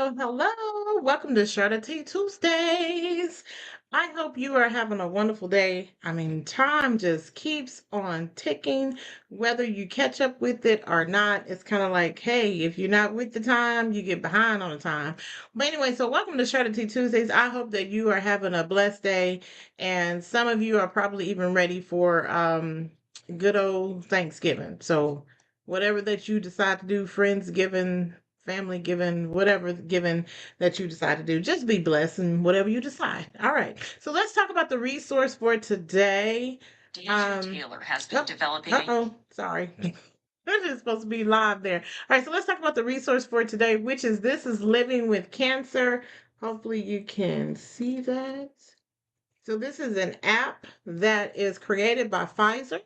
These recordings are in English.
Hello, hello. Welcome to Sharity Tuesdays. I hope you are having a wonderful day. I mean, time just keeps on ticking, whether you catch up with it or not. It's kind of like, hey, if you're not with the time, you get behind on the time. But anyway, so welcome to Sharity Tuesdays. I hope that you are having a blessed day, and some of you are probably even ready for good old Thanksgiving. So whatever that you decide to do, Friendsgiving, family giving, whatever giving that you decide to do. Just be blessed and whatever you decide. All right. So let's talk about the resource for today. Taylor has been developing. Uh-oh, sorry. This is supposed to be live there. All right, so let's talk about the resource for today, which is This is Living with Cancer. Hopefully you can see that. So this is an app that is created by Pfizer.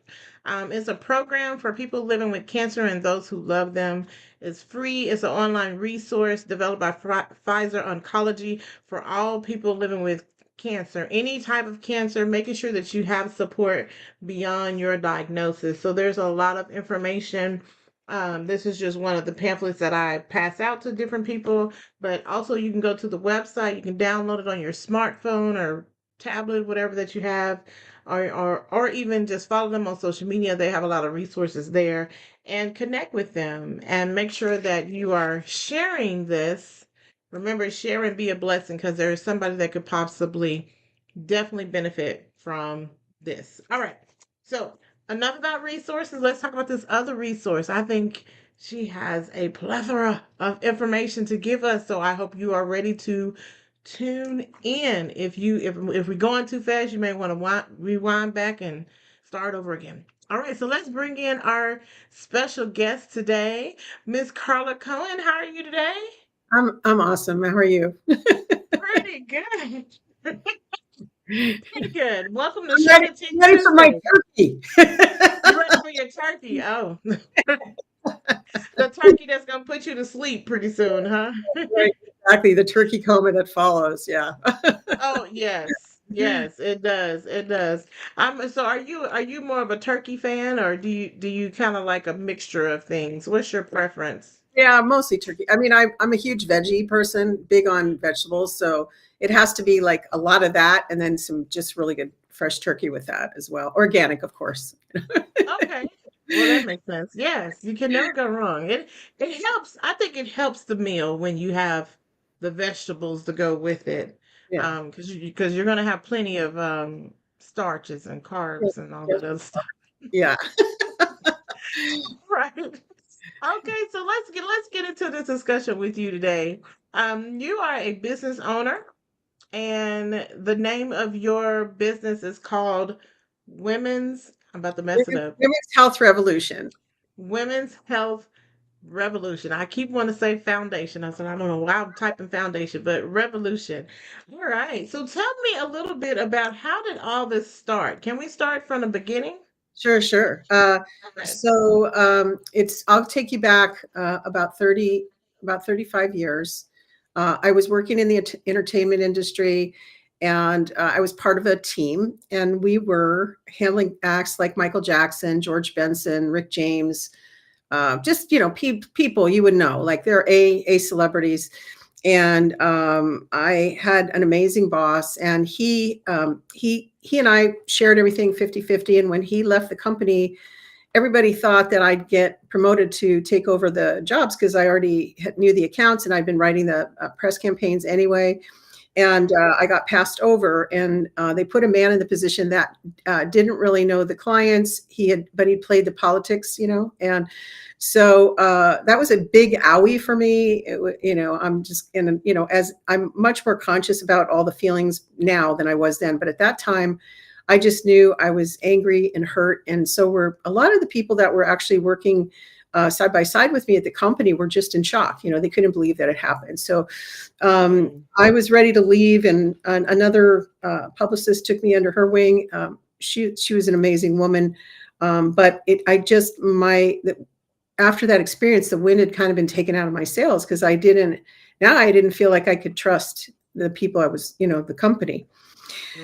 It's a program for people living with cancer and those who love them. It's free. It's an online resource developed by Pfizer Oncology for all people living with cancer, any type of cancer, making sure that you have support beyond your diagnosis. So there's a lot of information. This is just one of the pamphlets that I pass out to different people, but also you can go to the website. You can download it on your smartphone or tablet, whatever that you have, or even just follow them on social media. They have a lot of resources there, and connect with them and make sure that you are sharing this. Remember, share and be a blessing because there is somebody that could possibly definitely benefit from this. All right. So enough about resources. Let's talk about this other resource. I think she has a plethora of information to give us. So I hope you are ready to tune in. If we're going too fast, you may want to rewind back and start over again. All right, so let's bring in our special guest today, Miss Carla Cohen. How are you today? I'm awesome. How are you? Pretty good. Pretty good. Welcome to I'm ready, Charlotte I'm ready for my Tuesday. turkey. You ready for your turkey? Oh, the turkey that's gonna put you to sleep pretty soon, huh? Right, exactly. The turkey coma that follows. Yeah. Oh yes, yes, it does. It does. So are you more of a turkey fan or do you kind of like a mixture of things? What's your preference? Yeah, mostly turkey. I mean, I'm a huge veggie person, big on vegetables. So it has to be like a lot of that and then some just really good fresh turkey with that as well. Organic, of course. Okay. Well, that makes sense. Yes, you can never go wrong. It helps. I think it helps the meal when you have the vegetables to go with it. Yeah. Because you're gonna have plenty of starches and carbs and all Yeah. that other stuff. Yeah. Right. Okay, so let's get into this discussion with you today. You are a business owner, and the name of your business is called Women's. I'm about to mess it up. Women's Health Revolution. Women's Health Revolution. I keep wanting to say foundation. I said I don't know why I'm typing foundation, but revolution. All right. So tell me a little bit about how did all this start? Can we start from the beginning? Sure, sure. Okay. I'll take you back about 35 years. I was working in the entertainment industry and I was part of a team and we were handling acts like Michael Jackson, George Benson, Rick James, just, people you would know, like they're a celebrities. And I had an amazing boss and he and I shared everything 50-50. And when he left the company, everybody thought that I'd get promoted to take over the jobs because I already knew the accounts and I'd been writing the press campaigns anyway. And I got passed over, and they put a man in the position that didn't really know the clients. But he played the politics, and so that was a big owie for me. I'm just as I'm much more conscious about all the feelings now than I was then. But at that time, I just knew I was angry and hurt. And so were a lot of the people that were actually working side by side with me at the company were just in shock. They couldn't believe that it happened. So Mm. I was ready to leave, and another publicist took me under her wing. She was an amazing woman, but after that experience, the wind had kind of been taken out of my sails because I didn't feel like I could trust the people I was, the company.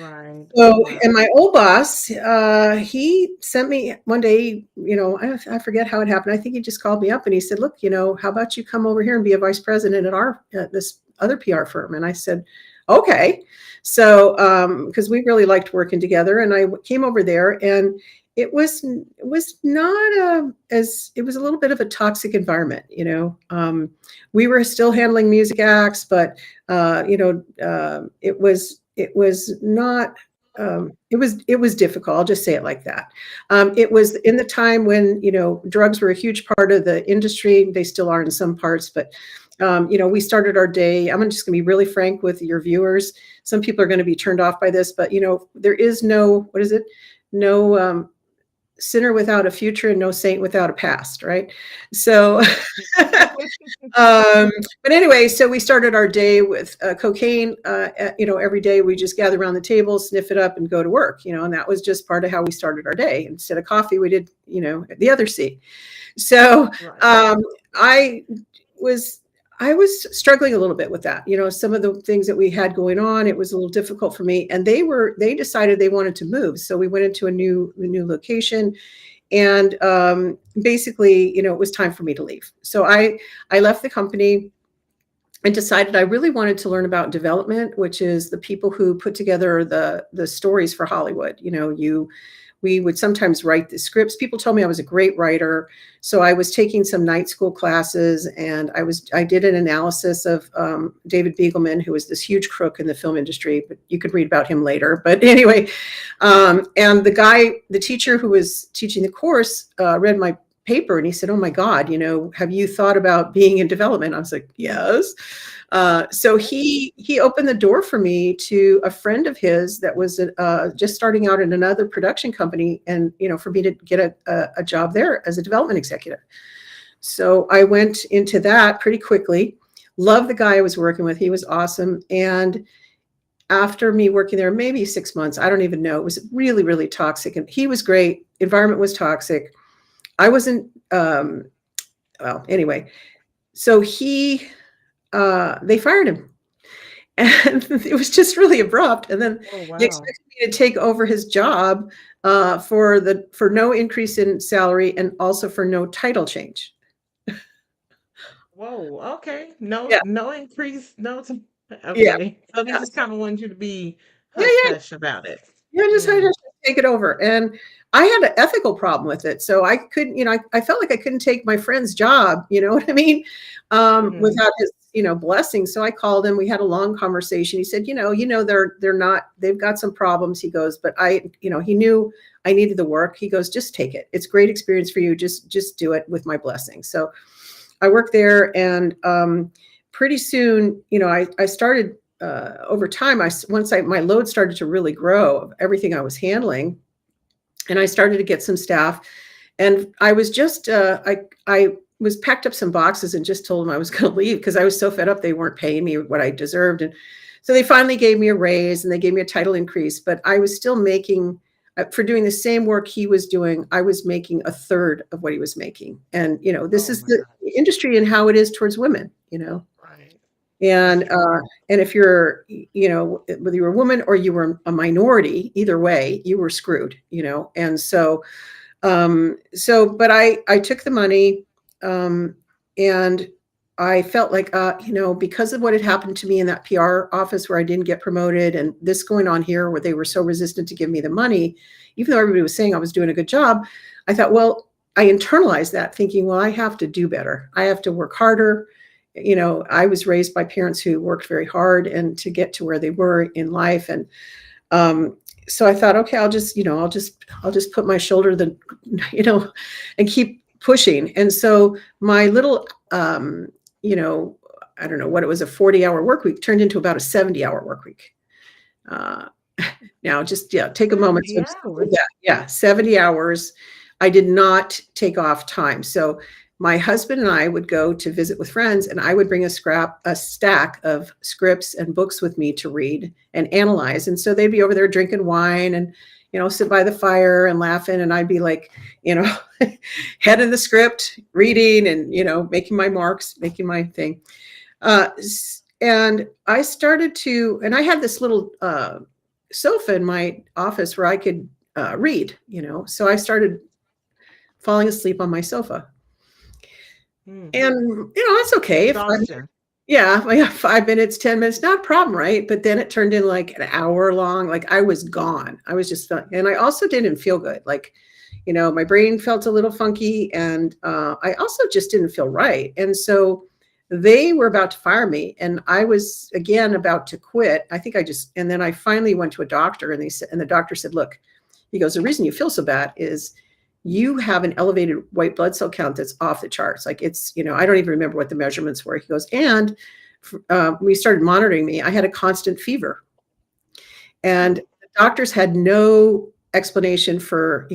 Right. So, Right. and my old boss, he sent me one day, I forget how it happened. I think he just called me up and he said, look, how about you come over here and be a vice president at this other PR firm? And I said, okay. So, because we really liked working together, and I came over there, and it was not as it was a little bit of a toxic environment. We were still handling music acts, but it was not it was difficult. I'll just say it like that. It was in the time when drugs were a huge part of the industry. They still are in some parts, but we started our day. I'm just going to be really frank with your viewers. Some people are going to be turned off by this, but there is no, what is it? No sinner without a future and no saint without a past, right? So um, but anyway, so we started our day with cocaine. Every day we just gather around the table, sniff it up, and go to work. And that was just part of how we started our day. Instead of coffee, we did, the other C. So Right. um, I was I was struggling a little bit with that. Some of the things that we had going on, it was a little difficult for me. And they decided they wanted to move, so we went into a new location. And basically, it was time for me to leave. So I left the company and decided I really wanted to learn about development, which is the people who put together the stories for Hollywood. We would sometimes write the scripts. People told me I was a great writer, so I was taking some night school classes, and I did an analysis of David Beagleman, who was this huge crook in the film industry. But you could read about him later. But anyway, and the teacher who was teaching the course read my paper, and he said, "Oh my God, have you thought about being in development?" I was like, "Yes." So he opened the door for me to a friend of his that was just starting out in another production company, and for me to get a job there as a development executive. So I went into that pretty quickly. Loved the guy I was working with; he was awesome. And after me working there maybe 6 months, I don't even know, it was really, really toxic, and he was great. Environment was toxic. I wasn't. Well, anyway, so they fired him, and it was just really abrupt. And then Oh, they wow. expected me to take over his job for no increase in salary, and also for no title change. Whoa. Okay. No, Yeah, no increase. No. yeah, Okay. So they yeah, just kind of wanted you to be yeah, hush yeah. hush about it. Yeah, just had Mm. to take it over. And I had an ethical problem with it. So I couldn't, I felt like I couldn't take my friend's job, you know what I mean? Hmm. Without his, blessing. So I called him. We had a long conversation. He said, they're not, they've got some problems. He goes, but he knew I needed the work. He goes, just take it. It's great experience for you. Just do it with my blessing. So I worked there, and pretty soon, I started over time. My load started to really grow of everything I was handling, and I started to get some staff. And I was just I was packed up some boxes and just told them I was going to leave because I was so fed up. They weren't paying me what I deserved, and so they finally gave me a raise and they gave me a title increase. But I was still making, for doing the same work he was doing, I was making a third of what he was making. And this Oh is my the God. industry and how it is towards women. Right. That's And true. if you're, whether you were a woman or you were a minority, either way, you were screwed. And but I took the money, and I felt like, because of what had happened to me in that PR office where I didn't get promoted, and this going on here where they were so resistant to give me the money, even though everybody was saying I was doing a good job, I thought, well, I internalized that thinking, well, I have to do better. I have to work harder. I was raised by parents who worked very hard and to get to where they were in life. And um, so I thought, okay, I'll just put my shoulder you know, and keep pushing. And so my little, you know, I don't know what it was, a 40-hour work week turned into about a 70-hour work week. Uh, Now, just, yeah, take a moment 70 to observe hours. that. Yeah, 70 hours. I did not take off time. So my husband and I would go to visit with friends, and I would bring a stack of scripts and books with me to read and analyze. And so they'd be over there drinking wine and, sit by the fire and laughing. And I'd be like, you know, head in the script, reading and, making my marks, making my thing. Uh, And I started to, and I had this little sofa in my office where I could read, so I started falling asleep on my sofa. Mm. And, it's okay if I'm, Exhaustion. yeah, like 5 minutes, 10 minutes, not a problem, right? But then it turned in like an hour long. Like I was gone. I was just, and I also didn't feel good. Like, my brain felt a little funky, and I also just didn't feel right. And so they were about to fire me, and I was again about to quit. I think I just, and then I finally went to a doctor, and they said, and the doctor said, look, he goes, the reason you feel so bad is you have an elevated white blood cell count that's off the charts. Like it's, I don't even remember what the measurements were. He goes, and we started monitoring me. I had a constant fever, and Mm. the doctors had no explanation for,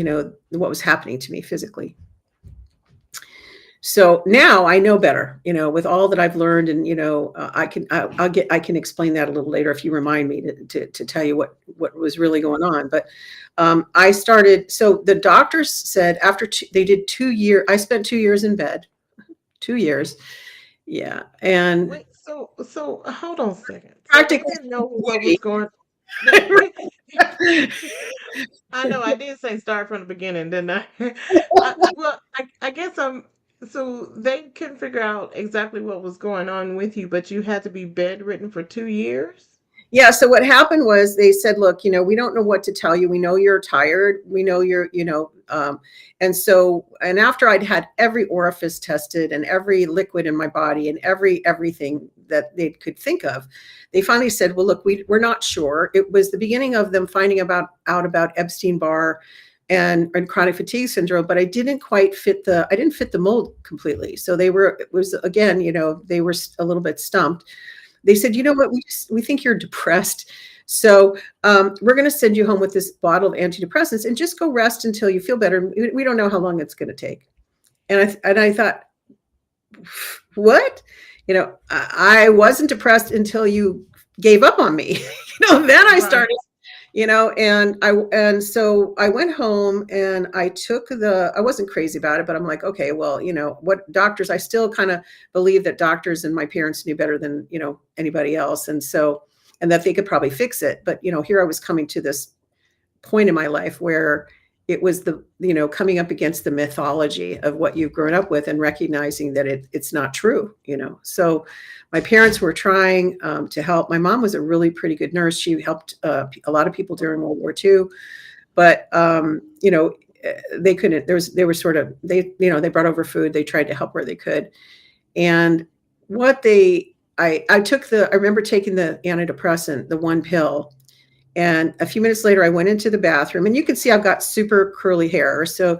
what was happening to me physically. So now I know better, with all that I've learned, and I can explain that a little later if you remind me to tell you what was really going on. But I started. So the doctors said after they did 2 years, I spent 2 years in bed, 2 years, yeah, and Wait, so hold on a second. So they practically didn't know what was forty. going. They, I know I did say start from the beginning, didn't I? Well, I guess so they couldn't figure out exactly what was going on with you, but you had to be bedridden for 2 years? Yeah. So what happened was they said, look, we don't know what to tell you. We know you're tired. We know you're, and so, and after I'd had every orifice tested and every liquid in my body and everything that they could think of, they finally said, well, look, we're not sure. It was the beginning of them finding out about Epstein-Barr and chronic fatigue syndrome, but I didn't fit the mold completely. So it was again, they were a little bit stumped. They said, you know what, we think you're depressed. So we're going to send you home with this bottle of antidepressants and just go rest until you feel better. We don't know how long it's going to take. And I thought, what? I wasn't depressed until you gave up on me. Then I Right. started, and so I went home and I wasn't crazy about it, but I'm like, okay, well, what doctors, I still kind of believe that doctors and my parents knew better than, anybody else. And that they could probably fix it. But, here I was coming to this point in my life where it was coming up against the mythology of what you've grown up with and recognizing that it's not true. So my parents were trying to help. My mom was a really pretty good nurse. She helped a lot of people during World War II, but they couldn't. They were sort of, they brought over food. They tried to help where they could. And what they I took I remember taking the antidepressant, the one pill, and a few minutes later, I went into the bathroom, and you can see I've got super curly hair. So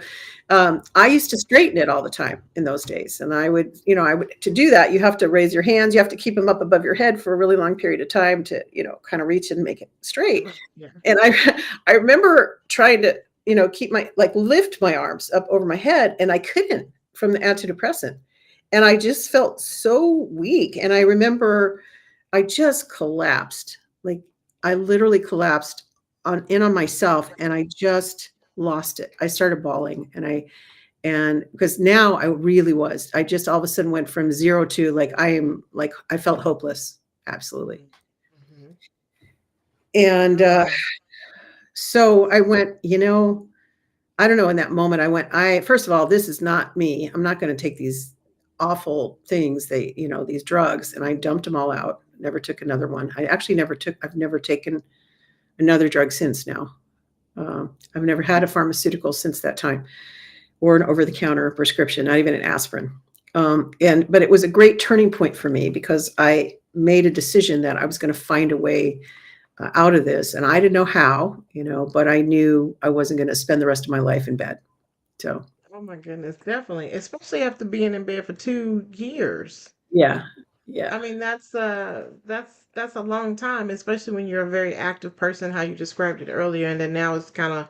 I used to straighten it all the time in those days. And to do that, you have to raise your hands. You have to keep them up above your head for a really long period of time to, kind of reach and make it straight. Yeah. And I remember trying to, keep lift my arms up over my head, and I couldn't from the antidepressant. And I just felt so weak. And I remember I just collapsed. Like I literally collapsed on myself, and I just lost it. I started bawling, and because now I just all of a sudden went from zero to I felt hopeless. Absolutely. Mm-hmm. And Oh, so I went, I don't know, in that moment first of all, this is not me. I'm not going to take these awful things, these drugs. And I dumped them all out. Never took another one. I've never taken another drug since now. I've never had a pharmaceutical since that time, or an over-the-counter prescription, not even an aspirin. But it was a great turning point for me because I made a decision that I was going to find a way out of this, and I didn't know how, but I knew I wasn't going to spend the rest of my life in bed. So oh my goodness, definitely. Especially after being in bed for 2 years. yeah, yeah, I mean, that's a long time, especially when you're a very active person, how you described it earlier, and then now it's kind of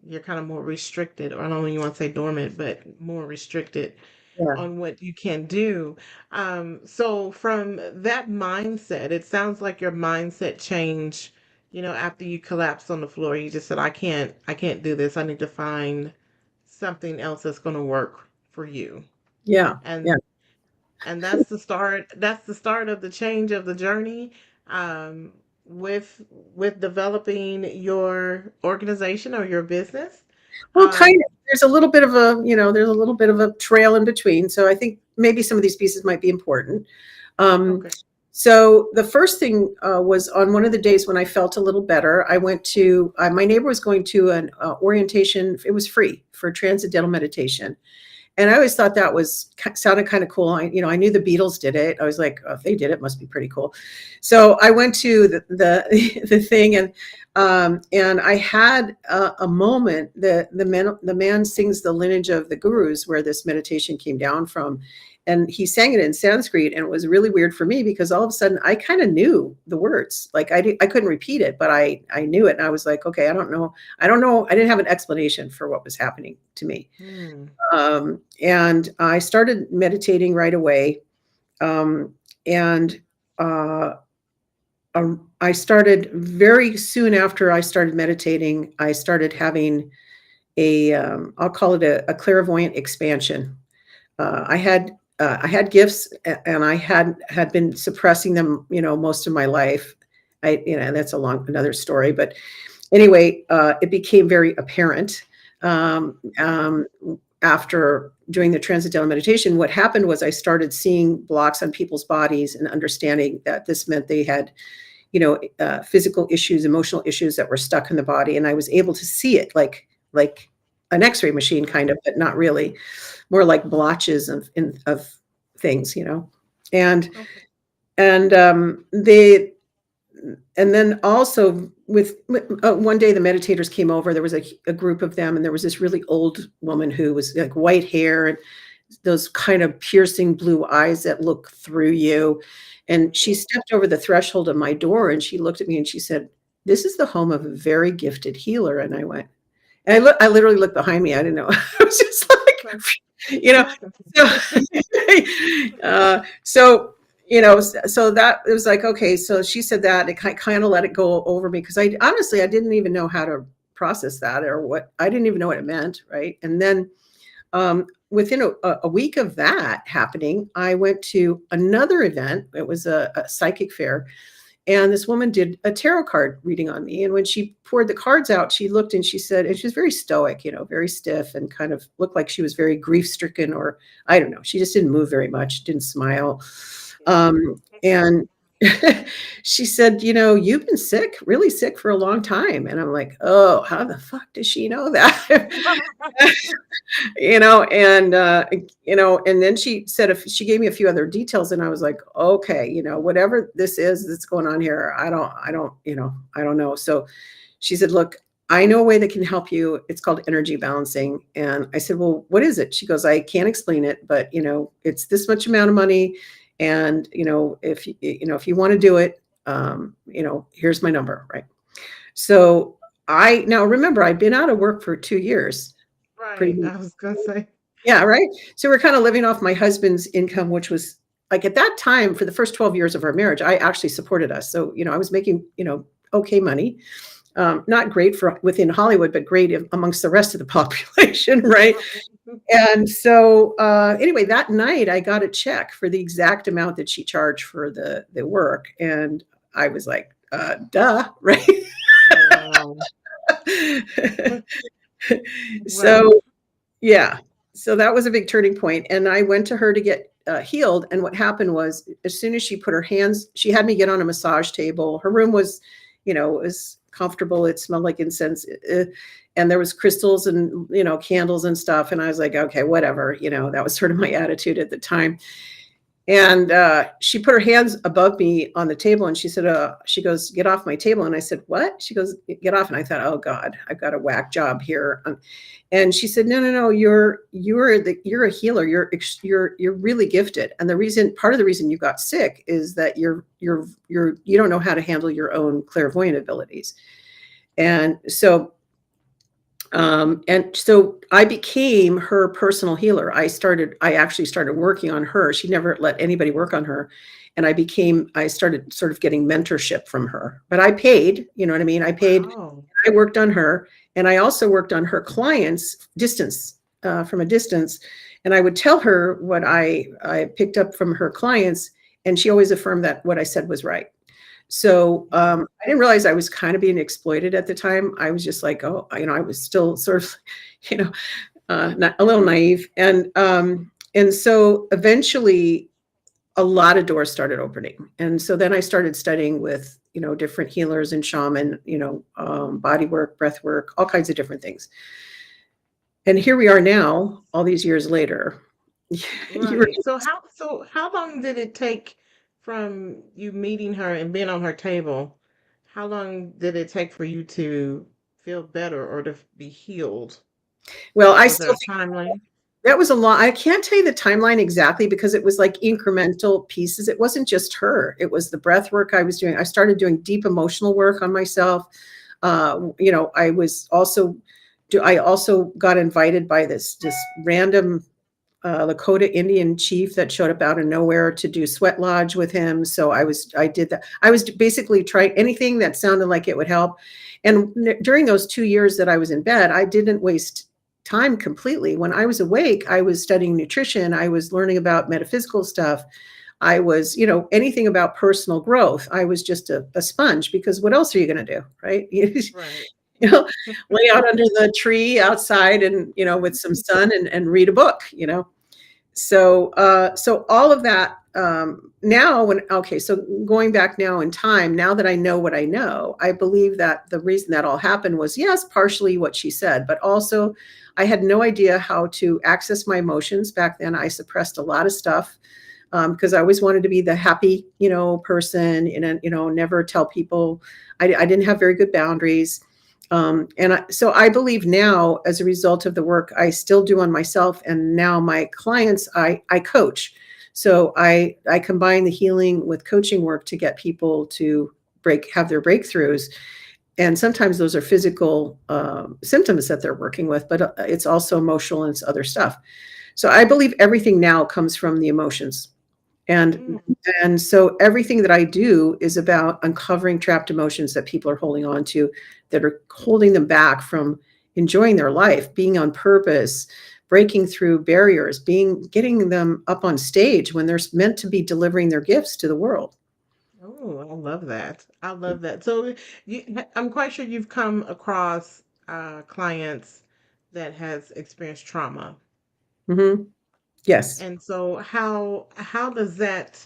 you're kind of more restricted, or I don't even want to say dormant, but more restricted yeah, on what you can do. So from that mindset, it sounds like your mindset changed, after you collapsed on the floor. You just said, I can't do this. I need to find something else that's going to work for you. yeah, And yeah. and that's the start of the change of the journey, um, with developing your organization or your business. Well, kind Um, of. There's a little bit of a, there's a little bit of a trail in between. So I think maybe some of these pieces might be important. Um, okay. so the first thing was on one of the days when I felt a little better. I went to my neighbor was going to an orientation. It was free for transcendental meditation, and I always thought that sounded kind of cool. I knew the Beatles did it. I was like, oh, if they did it, must be pretty cool. So I went to the the thing, and I had a moment. The man sings the lineage of the gurus, where this meditation came down from, and he sang it in Sanskrit, and it was really weird for me because all of a sudden I kind of knew the words. Like I couldn't repeat it, but I knew it, and I was like, okay, I don't know. I didn't have an explanation for what was happening to me. Hmm. And I started meditating right away. And uh, I started very soon after I started meditating. I started having I'll call it a clairvoyant expansion. I had gifts, and I had been suppressing them, most of my life. That's another story, but anyway, it became very apparent um, um, after doing the transcendental meditation. What happened was I started seeing blocks on people's bodies and understanding that this meant they had, physical issues, emotional issues that were stuck in the body, and I was able to see it like an X-ray machine, kind of, but not really, more like blotches of things, and Okay. they and then also with one day the meditators came over. There was a group of them, and there was this really old woman who was like white hair and those kind of piercing blue eyes that look through you. And she stepped over the threshold of my door, and she looked at me and she said, "This is the home of a very gifted healer." And I went, and I literally looked behind me. I didn't know. I was just Okay. like, you know, Talking so, to so that it was like, okay, so she said that, and it kind of let it go over me, because I honestly, I didn't even know how to process that, or what. I didn't even know what it meant. Right. And then within a week of that happening, I went to another event. It was a psychic fair, and this woman did a tarot card reading on me. And when she poured the cards out, she looked and she said, and she was very stoic, very stiff, and kind of looked like she was very grief stricken, or I don't know. She just didn't move very much, didn't smile. okay. And she said, "You've been sick, really sick, for a long time." And I'm like, oh, how the fuck does she know that? And then she said, if she gave me a few other details, and I was like, okay, whatever this is that's going on here, I don't know. So she said, look, I know a way that can help you. It's called energy balancing. And I said, well, what is it? She goes, I can't explain it, but it's this much amount of money. And if you want to do it, here's my number. Right. So I now remember, I'd been out of work for 2 years. Right. Pretty I was gonna say. Yeah, right? So we're kind of living off my husband's income, which was like, at that time, for the first 12 years of our marriage, I actually supported us. So, I was making, okay money. Not great for within Hollywood, but great amongst the rest of the population, right? And so anyway, that night I got a check for the exact amount that she charged for the work. And I was like, duh, right? Wow. Well, So yeah. So that was a big turning point. And I went to her to get healed. And what happened was, as soon as she put her hands, she had me get on a massage table. Her room was, it was comfortable. It smelled like incense. And there was crystals and, candles and stuff. And I was like, okay, whatever. That was sort of my attitude at the time. And she put her hands above me on the table, and she goes, "Get off my table." And I said, "What?" She goes, "Get off." And I thought, oh God, I've got a whack job here. And she said, no, you're a healer. You're really gifted. And part of the reason you got sick is that you don't know how to handle your own clairvoyant abilities. And so I became her personal healer. I actually started working on her. She never let anybody work on her. And I started sort of getting mentorship from her, but I paid, you know what I mean? wow. I worked on her, and I also worked on her clients from a distance. And I would tell her what I picked up from her clients, and she always affirmed that what I said was right. So I didn't realize I was kind of being exploited at the time. I was just like, oh, I was still sort of, you know, not a little naive, and so eventually a lot of doors started opening, and so then I started studying with different healers and shaman, body work, breath work, all kinds of different things. And here we are now, all these years later. You're Right. So how long did it take from you meeting her and being on her table? How long did it take for you to feel better or to be healed? Well, I Was there still a timeline? that was a lot. I can't tell you the timeline exactly because it was like incremental pieces. It wasn't just her. It was the breath work I was doing. I started doing deep emotional work on myself. I was also I also got invited by this random Lakota Indian chief that showed up out of nowhere to do sweat lodge with him. So I did that. I was basically trying anything that sounded like it would help. And during those 2 years that I was in bed, I didn't waste time completely. When I was awake, I was studying nutrition. I was learning about metaphysical stuff. I was, anything about personal growth. I was just a sponge because what else are you going to do, right? Right. you know, lay out under the tree outside and, with some sun and read a book, so all of that now so going back now in time, now that I know what I know, I believe that the reason that all happened was, yes, partially what she said, but also I had no idea how to access my emotions. Back then I suppressed a lot of stuff because I always wanted to be the happy, person, and, never tell people. I didn't have very good boundaries. So I believe now, as a result of the work I still do on myself, and now my clients, I coach. So I combine the healing with coaching work to get people to have their breakthroughs. And sometimes those are physical symptoms that they're working with, but it's also emotional and it's other stuff. So I believe everything now comes from the emotions. And Mm. and so everything that I do is about uncovering trapped emotions that people are holding on to, that are holding them back from enjoying their life, being on purpose, breaking through barriers, getting them up on stage when they're meant to be delivering their gifts to the world. Oh, I love that. I love that. So I'm quite sure you've come across clients that has experienced trauma. Hmm. Yes. And so how does that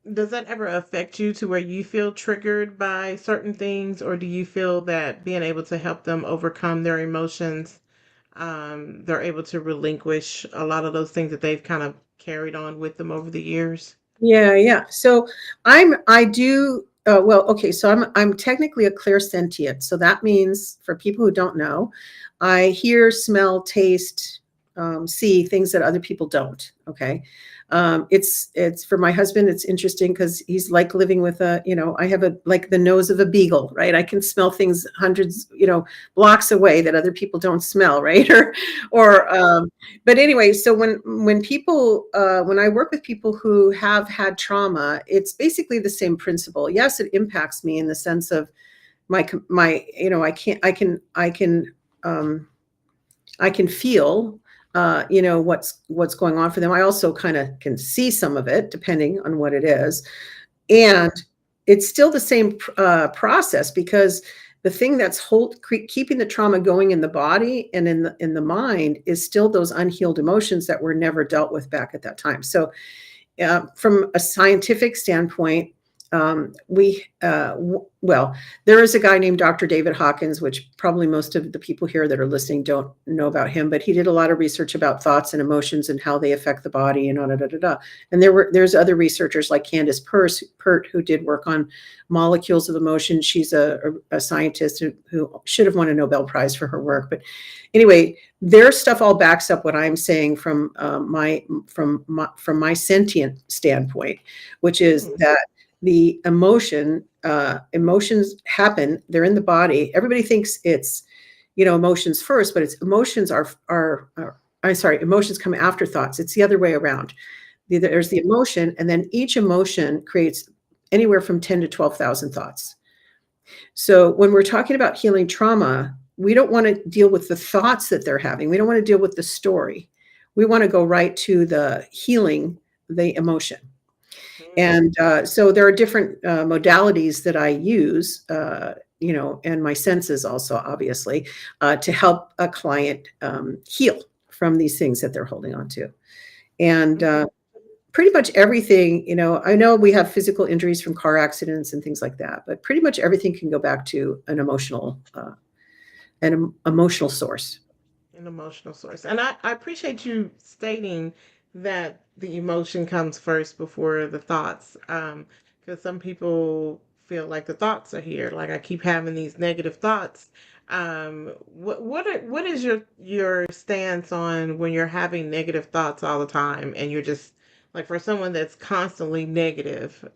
ever affect you to where you feel triggered by certain things, or do you feel that being able to help them overcome their emotions, they're able to relinquish a lot of those things that they've kind of carried on with them over the years? Yeah, yeah. So I do well, okay, so I'm technically a clairsentient. So that means, for people who don't know, I hear, smell, taste, see things that other people don't. Okay. It's for my husband, it's interesting because he's like living with I have like the nose of a beagle, right? I can smell things hundreds, blocks away that other people don't smell, right? Or but anyway, so when I work with people who have had trauma, it's basically the same principle. Yes, it impacts me in the sense of my um I can feel what's going on for them. I also kind of can see some of it depending on what it is. And it's still the same process, because the thing that's keeping the trauma going in the body and in the mind is still those unhealed emotions that were never dealt with back at that time. So from a scientific standpoint, well, there is a guy named Dr. David Hawkins, which probably most of the people here that are listening don't know about him, but he did a lot of research about thoughts and emotions and how they affect the body and da, da, da, da. And there's other researchers like Candace Pert, who did work on molecules of emotion. She's a scientist who should have won a Nobel Prize for her work. But anyway, their stuff all backs up what I'm saying from my sentient standpoint, which is Mm. that the emotions happen. They're in the body. Everybody thinks it's emotions first, but it's emotions are I'm sorry, emotions come after thoughts. It's the other way around. There's the emotion, and then each emotion creates anywhere from 10 to 12,000 thoughts. So when we're talking about healing trauma, we don't want to deal with the thoughts that they're having. We don't want to deal with the story. We want to go right to the healing the emotion. Mm, And so there are different modalities that I use, and my senses also, obviously, to help a client heal from these things that they're holding on to. And okay. pretty much everything, I know we have physical injuries from car accidents and things like that, but pretty much everything can go back to an emotional source. An emotional source. And I appreciate you stating that the emotion comes first before the thoughts. Because some people feel like the thoughts are here. Like I keep having these negative thoughts. What is your stance on when you're having negative thoughts all the time and you're just like for someone that's constantly negative,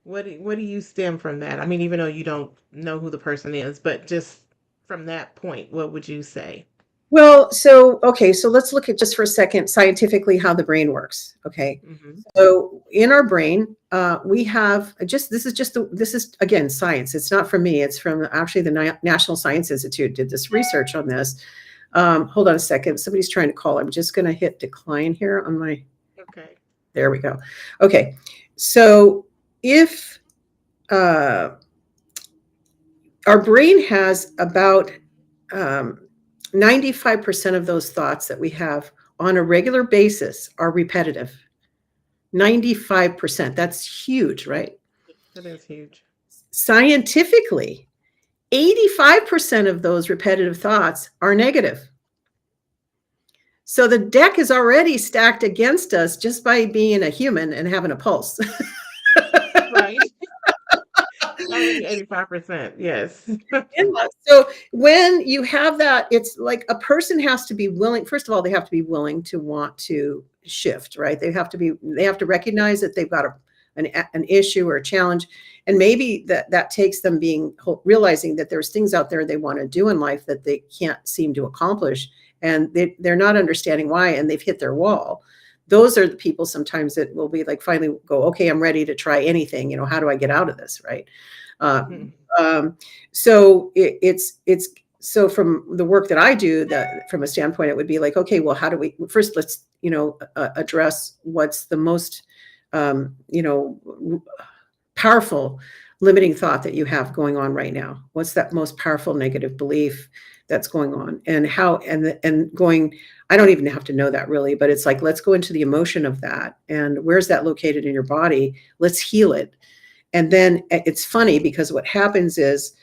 what do you stem from that? I mean, even though you don't know who the person is, but just from that point, what would you say? Well, so, okay, so let's look at just for a second scientifically how the brain works. Okay. Mhm. So in our brain, we have this is again science. It's not from me. It's from actually the National Science Institute did this research on this. Hold on a second. Somebody's trying to call. I'm just going to hit decline here on my. Okay. There we go. Okay. So if uh, our brain has about 95% of those thoughts that we have on a regular basis are repetitive. 95%. That's huge, right? That is huge. Scientifically, 85% of those repetitive thoughts are negative. So the deck is already stacked against us just by being a human and having a pulse. Right. Already 85%. Yes. Yeah. So when you have that, it's like a person has to be willing. First of all, they have to be willing to want to shift, right? They have to recognize that they've got an issue or a challenge. And maybe that takes them realizing that there's things out there they want to do in life that they can't seem to accomplish. And they're not understanding why, and they've hit their wall. Those are the people sometimes that will be like, finally go, okay, I'm ready to try anything. How do I get out of this? Right. Uh, Mhm. um, so it's so from the work that I do, that from a standpoint, it would be like, okay, well, how do we first let's address what's the most powerful limiting thought that you have going on right now. What's that most powerful negative belief that's going on, and how and going. I don't even have to know that really, but it's like, let's go into the emotion of that, and where's that located in your body? Let's heal it. And then it's funny because what happens is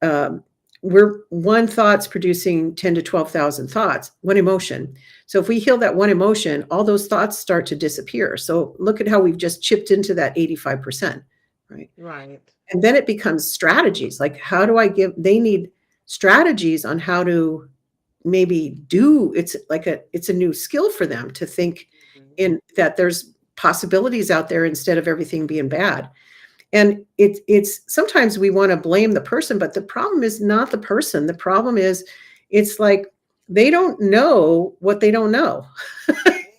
um, we're one thought's producing 10 to 12,000 thoughts, one emotion. So if we heal that one emotion, all those thoughts start to disappear. So look at how we've just chipped into that 85%, right? Right. And then it becomes strategies. Like, how do I they need strategies on how to maybe it's a new skill for them to think Mhm. in that there's possibilities out there instead of everything being bad. And it's sometimes we want to blame the person, but the problem is not the person. The problem is it's like they don't know what they don't know.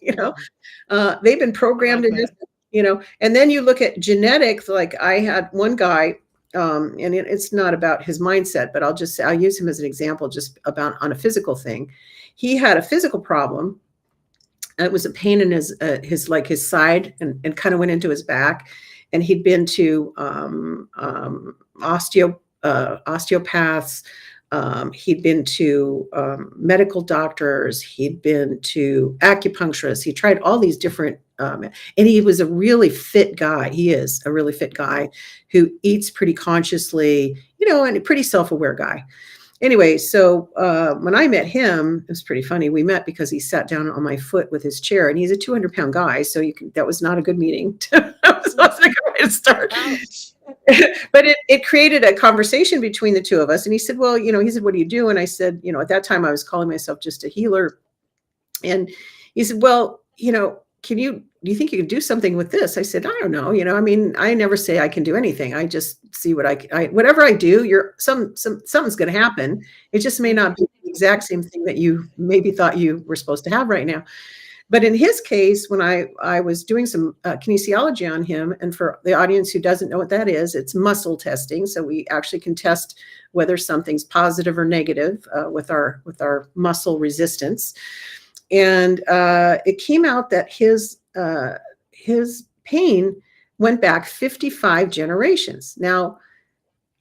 you know, Mhm. they've been I programmed like in this, that. and then you look at genetics. Like I had one guy, and it's not about his mindset, but I'll use him as an example, just about on a physical thing. He had a physical problem. It was a pain in his side, and kind of went into his back. And he'd been to osteopaths. He'd been to medical doctors. He'd been to acupuncturists. He tried all these different, and he was a really fit guy. He is a really fit guy who eats pretty consciously, and a pretty self-aware guy. Anyway, so when I met him, it was pretty funny. We met because he sat down on my foot with his chair, and he's a 200-pound guy. So that was not a good meeting. That was not a good way to start. Ouch. But it created a conversation between the two of us. And he said, well, he said, what do you do? And I said, at that time I was calling myself just a healer. And he said, well, do you think you could do something with this? I said, I don't know. I mean, I never say I can do anything. I just see whatever I do, something's going to happen. It just may not Mhm. be the exact same thing that you maybe thought you were supposed to have right now. But in his case, when I was doing some kinesiology on him, and for the audience who doesn't know what that is, it's muscle testing. So we actually can test whether something's positive or negative with our muscle resistance. And it came out that his pain went back 55 generations. Now,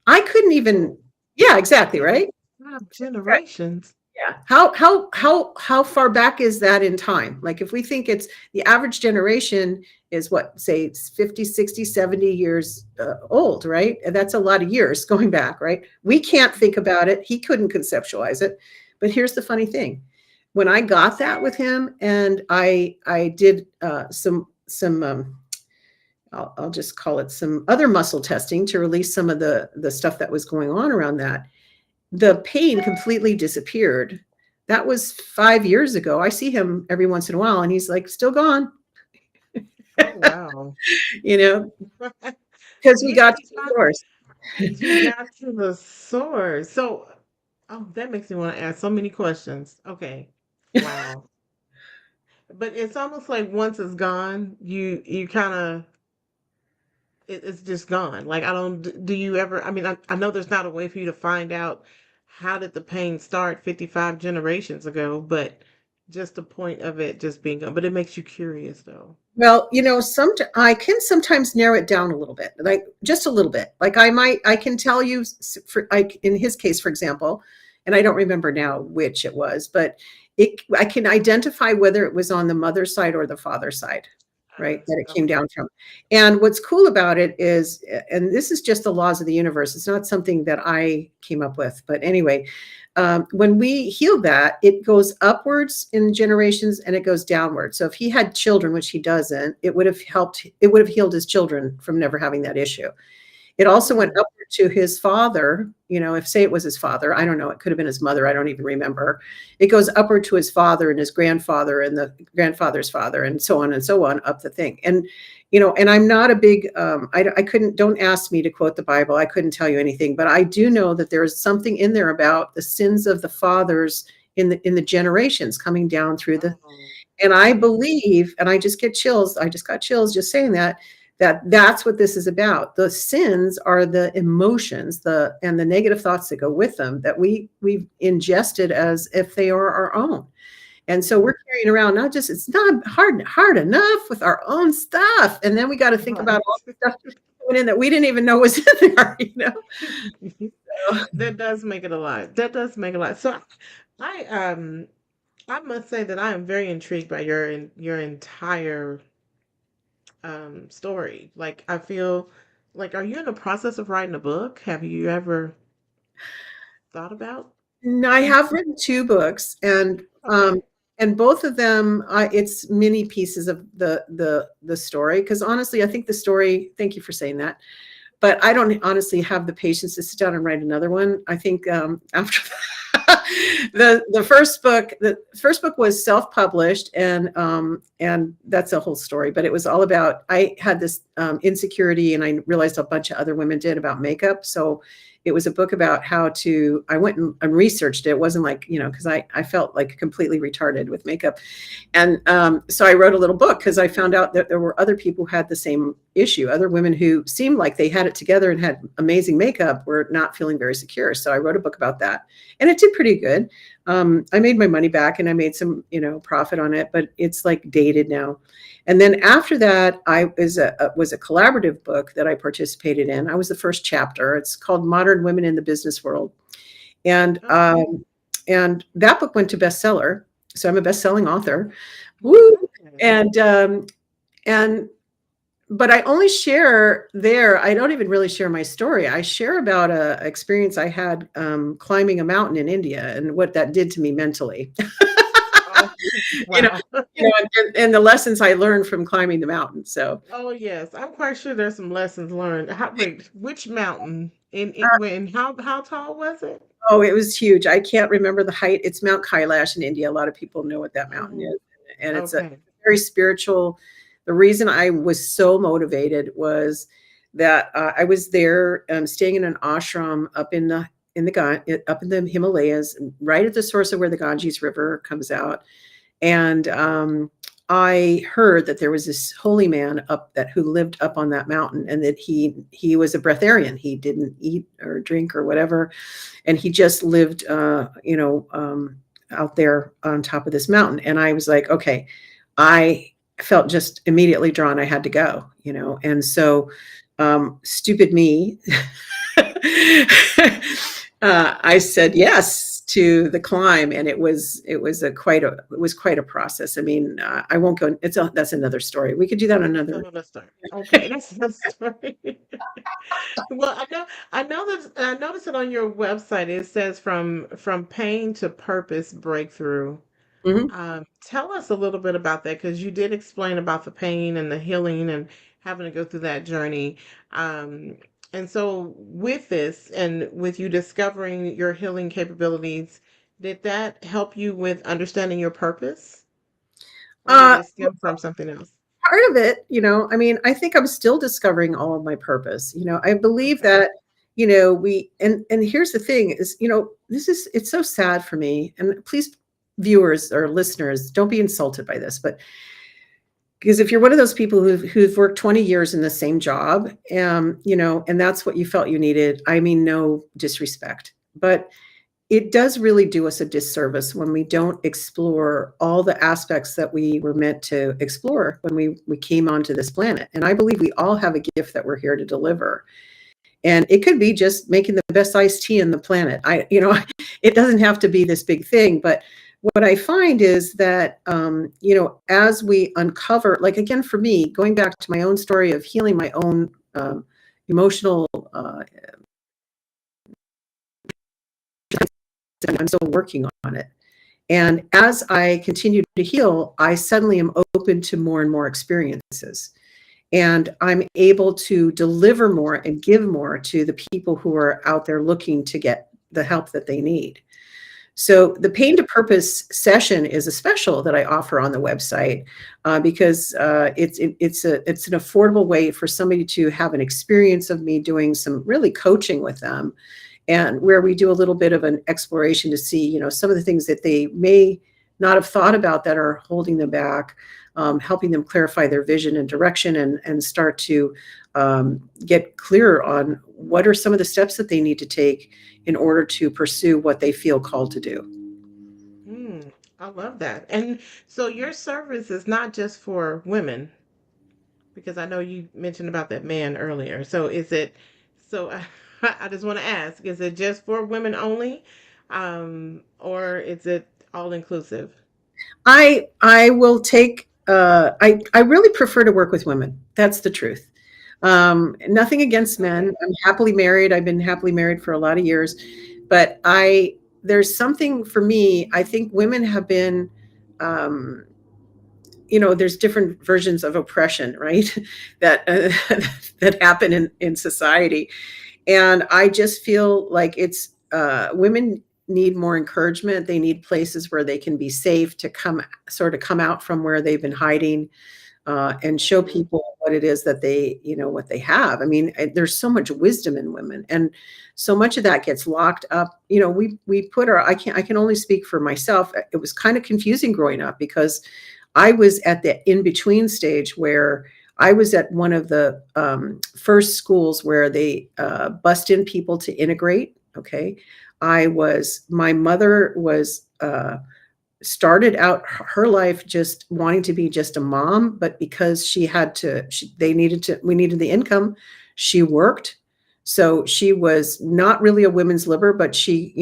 I couldn't even, Oh, yeah, exactly, right? 5 generations. Yeah. How far back is that in time? Like if we think it's the average generation is what, say it's 50, 60, 70 years old, right? And that's a lot of years going back, right? We can't think about it. He couldn't conceptualize it. But here's the funny thing. When I got that with him and I did some I'll just call it some other muscle testing to release some of the stuff that was going on around that, the pain completely disappeared. That was 5 years ago. I see him every once in a while and he's like still gone, Oh, wow. you know, because we Yeah, got to the source. you got to the source. So, oh, that makes me want to ask so many questions. Okay. Wow. But it's almost like once it's gone, you kind of it's just gone. Like I don't do you ever I mean I know there's not a way for you to find out how did the pain start 55 generations ago, but just the point of it just being gone. But it makes you curious though. Well, some I can sometimes narrow it down a little bit, like just a little bit. Like I can tell you for like in his case, for example, and I don't remember now which it was, but I can identify whether it was on the mother's side or the father's side, right? That it came Okay. down from. And what's cool about it is, and this is just the laws of the universe. It's not something that I came up with, but anyway, when we heal that, it goes upwards in generations and it goes downwards. So if he had children, which he doesn't, it would have helped, it would have healed his children from never having that issue. It also went Mm. upward to his father, if say it was his father, I don't know, it could have been his mother, I don't even remember. It goes upward to his father and his grandfather and the grandfather's father and so on up the thing. And I'm not a big, I couldn't, don't ask me to quote the Bible. I couldn't tell you anything, but I do know that there is something in there about the sins of the fathers in the generations coming down through Oh, and I okay. believe, and I just get chills. I just got chills just saying that's what this is about. The sins are the emotions, and the negative thoughts that go with them that we've ingested as if they are our own. And so we're carrying around not just it's not hard enough with our own stuff. And then we got to think about Right. all the stuff coming in that we didn't even know was in there. That does make it a lot. That does make a lot. So I I must say that I am very intrigued by your entire story. Like I feel like are you in the process of writing a book? Have you ever thought about? No, I have written two books, Okay. and both of them, it's mini pieces of the story. Because honestly, I think the story. Thank you for saying that. But I don't honestly have the patience to sit down and write another one. I think after the first book was self-published, and that's a whole story. But it was all about I had this insecurity, and I realized a bunch of other women did about makeup. So it was a book about how to. I went and researched it. It wasn't like because I felt like completely retarded with makeup. And so I wrote a little book because I found out that there were other people who had the same issue. Other women who seemed like they had it together and had amazing makeup were not feeling very secure. So I wrote a book about that, and it did pretty good. I made my money back and I made some, profit on it, but it's like dated now. And then after that, I was a collaborative book that I participated in. I was the first chapter. It's called Modern Women in the Business World, and Okay. that book went to bestseller. So I'm a best-selling author. Woo! Okay. And but I only share there. I don't even really share my story. I share about a experience I had climbing a mountain in India and what that did to me mentally. Oh, you know, wow. and the lessons I learned from climbing the mountain. So Oh yes, I'm quite sure there's some lessons learned. Wait, which mountain? In uh, when? How tall was it? oh, it was huge. I can't remember the height. It's Mount Kailash in India. A lot of people know what that mountain Oh, is, and it's a okay. very spiritual. The reason I was so motivated was that I was there staying in an ashram up in the Himalayas, right at the source of where the Ganges River comes out. And I heard that there was this holy man up that who lived up on that mountain, and that he was a breatharian. He didn't eat or drink or whatever, and he just lived, out there on top of this mountain. And I was like, okay, I felt just immediately drawn. I had to go, and so stupid me. I said yes to the climb, and it was quite a process. I mean, I won't go. That's another story. We could do that That's another. another story. Okay, that's another story. Well, I noticed it on your website. It says from pain to purpose breakthrough. Mhm. Tell us a little bit about that because you did explain about the pain and the healing and having to go through that journey. Um, and so, with this and with you discovering your healing capabilities, did that help you with understanding your purpose, or did Uh, it stem from something else? Part of it, I mean, I think I'm still discovering all of my purpose. I believe Okay. that, and here's the thing is, it's so sad for me. And please, viewers or listeners, don't be insulted by this, but because if you're one of those people who've worked 20 years in the same job, and that's what you felt you needed, I mean, no disrespect, but it does really do us a disservice when we don't explore all the aspects that we were meant to explore when we came onto this planet. And I believe we all have a gift that we're here to deliver. And it could be just making the best iced tea in the planet. It doesn't have to be this big thing, but what I find is that, as we uncover, like again, for me, going back to my own story of healing my own emotional, I'm still working on it. And as I continue to heal, I suddenly am open to more and more experiences. And I'm able to deliver more and give more to the people who are out there looking to get the help that they need. So the Pain to Purpose session is a special that I offer on the website because it's an affordable way for somebody to have an experience of me doing some really coaching with them, and where we do a little bit of an exploration to see, some of the things that they may not have thought about that are holding them back, helping them clarify their vision and direction, and start to get clear on what are some of the steps that they need to take in order to pursue what they feel called to do. Hmm, I love that. And so your service is not just for women, because I know you mentioned about that man earlier. So is it, so I just want to ask, is it just for women only? Or is it all inclusive? I will take. I really prefer to work with women. That's the truth. Nothing against men. Okay. I'm happily married. I've been happily married for a lot of years, but there's something for me. I think women have been. Um, there's different versions of oppression, right? that that happen in society, and I just feel like it's women need more encouragement. They need places where they can be safe to come out from where they've been hiding, and show Hmm. people what it is that what they have. I mean, there's so much wisdom in women, and so much of that gets locked up. We put our. I can only speak for myself. It was kind of confusing growing up because I was at the in between stage where I was at one of the first schools where they bust in people to integrate. Okay. My mother was, started out her life just wanting to be just a mom, but because we needed the income, she worked. So she was not really a women's liber, but she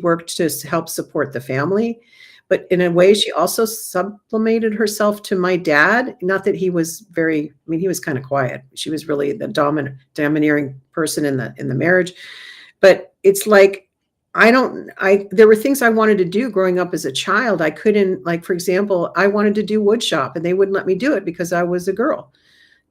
worked to help support the family. But in a way, she also sublimated herself to my dad. Not that he was I mean, he was kind of quiet. She was really the domineering person in the marriage. But it's like, there were things I wanted to do growing up as a child. I couldn't, like, for example, I wanted to do wood shop and they wouldn't let me do it because I was a girl.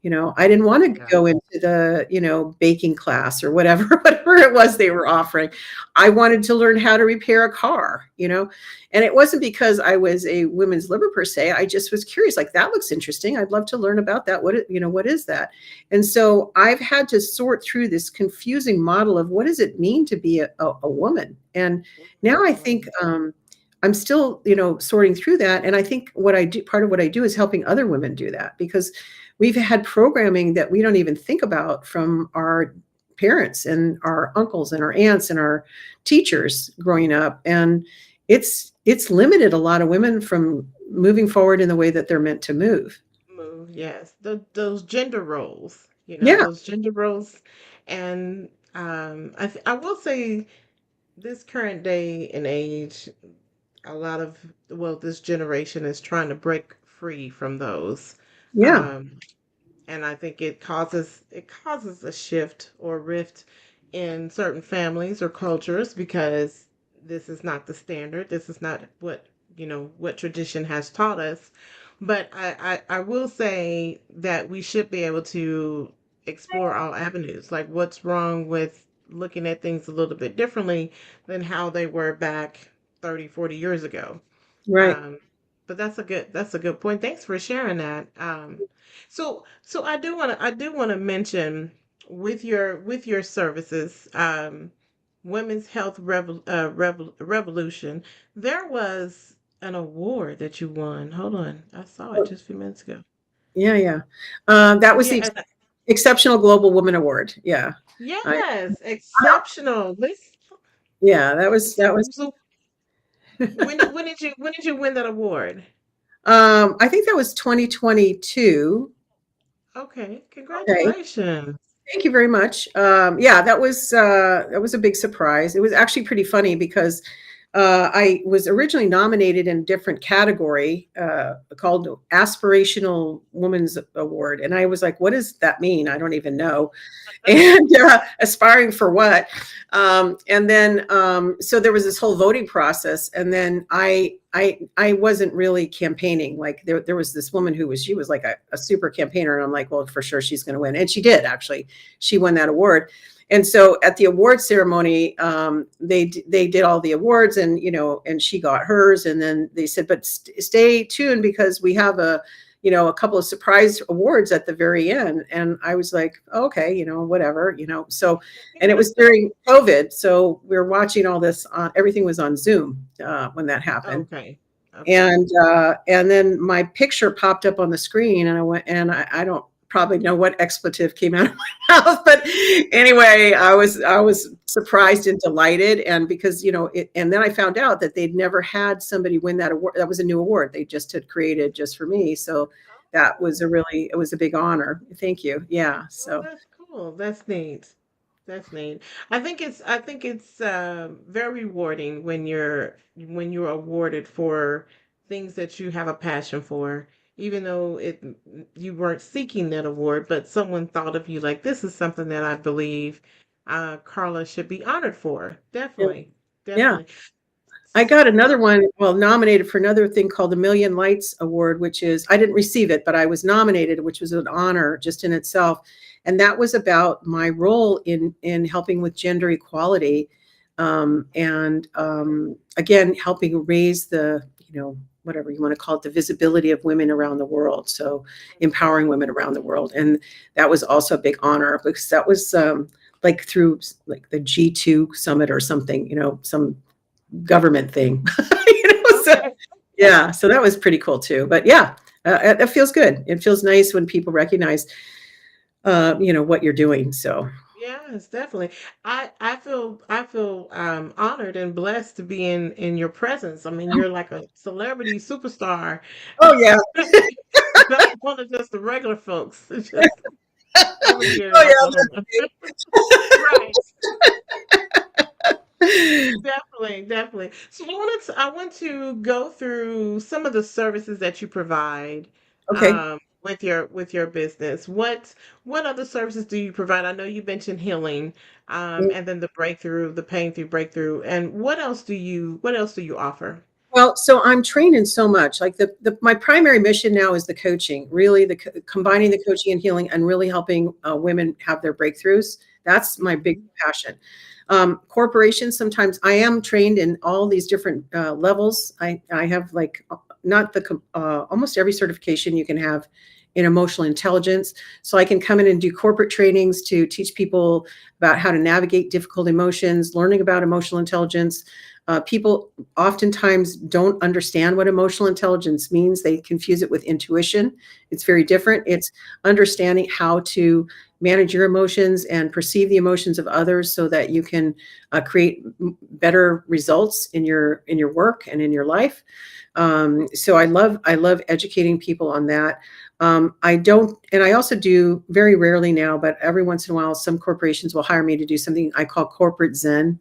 I didn't want to Yeah. go into the, baking class or whatever, whatever it was they were offering. I wanted to learn how to repair a car. And it wasn't because I was a women's liber per se. I just was curious, like, that looks interesting. I'd love to learn about that. What is that? And so I've had to sort through this confusing model of what does it mean to be a woman? And now I think, Mhm. I'm still, sorting through that. And I think part of what I do is helping other women do that, because we've had programming that we don't even think about from our parents and our uncles and our aunts and our teachers growing up. And it's limited a lot of women from moving forward in the way that they're meant to move. Move, yes. Those gender roles, Yeah, those gender roles. And I will say this current day and age, a lot of, well, this generation is trying to break free from those. yeah, Um, and I think it causes a shift or rift in certain families or cultures because this is not the standard. This is not what tradition has taught us. But I will say that we should be able to explore all avenues. Like, what's wrong with looking at things a little bit differently than how they were back 30, 40 years ago? right. Um, but that's a good point. Thanks for sharing that. So I do want to mention with your services, Women's Health Revolution. There was an award that you won. Hold on, I saw it just a few minutes ago. Yeah, yeah. That was Yeah, the Exceptional Global Woman Award. Yeah, I, yes, exceptional. This yeah, that was. so when did you win that award? I think that was 2022. Okay, Okay. congratulations. Thank you very much. Yeah, that was a big surprise. It was actually pretty funny because I was originally nominated in a different category called Aspirational Women's Award, and I was like, "What does that mean? I don't even know." And aspiring for what? And then so there was this whole voting process, and then I wasn't really campaigning. Like there was this woman she was like a super campaigner, and I'm like, well, for sure she's going to win, and she did actually. She won that award. And so at the award ceremony, they did all the awards, and and she got hers, and then they said, but stay tuned because we have a couple of surprise awards at the very end. And I was like, oh, okay, whatever, so, and it was during COVID. So we were watching all this, everything was on Zoom when that happened. Okay. Okay. And then my picture popped up on the screen, and I went, and I don't probably know what expletive came out of my mouth, but anyway, I was surprised and delighted, and because and then I found out that they'd never had somebody win that award. That was a new award they just had created just for me. So that was Oh, it was a big honor. Thank you. Yeah. well, So that's cool. That's neat. That's neat. I think it's very rewarding when you're awarded for things that you have a passion for, even though you weren't seeking that award, but someone thought of you like, this is something that I believe Carla should be honored for. yeah. Definitely. Yeah. Definitely. I got So another one, well, nominated for another thing called the Million Lights Award, which is, I didn't receive it, but I was nominated, which was an honor just in itself. And that was about my role in helping with gender equality, and again, helping raise the, whatever you want to call it, the visibility of women around the world. So empowering women around the world. And that was also a big honor because that was like through like the G2 summit or something, some government thing. So okay. yeah, so that was pretty cool too. But yeah, it feels good. It feels nice when people recognize, what you're doing. So Yes, definitely. I feel honored and blessed to be in your presence. I mean, you're like a celebrity superstar. oh yeah, Not one of just the regular folks. It's just over here in oh yeah. Oklahoma. Right. Definitely, definitely. So I want to go through some of the services that you provide Okay. with your business. What other services do you provide? I know you mentioned healing, and then the breakthrough, the pain through breakthrough. And what else do you offer? Well, so I'm trained in so much. Like my primary mission now is the coaching, really combining the coaching and healing, and really helping women have their breakthroughs. That's my big passion. Corporations, sometimes I am trained in all these different levels. I have like not almost every certification you can have in emotional intelligence. So I can come in and do corporate trainings to teach people about how to navigate difficult emotions, learning about emotional intelligence. People oftentimes don't understand what emotional intelligence means. They confuse it with intuition. It's very different. It's understanding how to manage your emotions and perceive the emotions of others so that you can create better results in your work and in your life. So I love educating people on that. I don't, and I also do very rarely now, but every once in a while, some corporations will hire me to do something I call corporate Zen.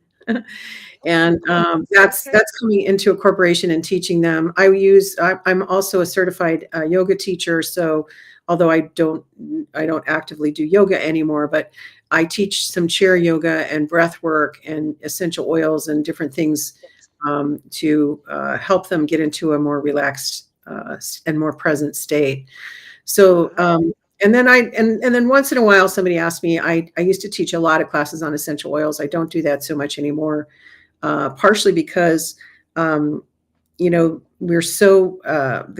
And Okay. that's coming into a corporation and teaching them. I'm also a certified yoga teacher, so although I don't actively do yoga anymore, but I teach some chair yoga and breath work and essential oils and different things to help them get into a more relaxed and more present state. So, Wow. and then once in a while, somebody asked me. I used to teach a lot of classes on essential oils. I don't do that so much anymore, partially because the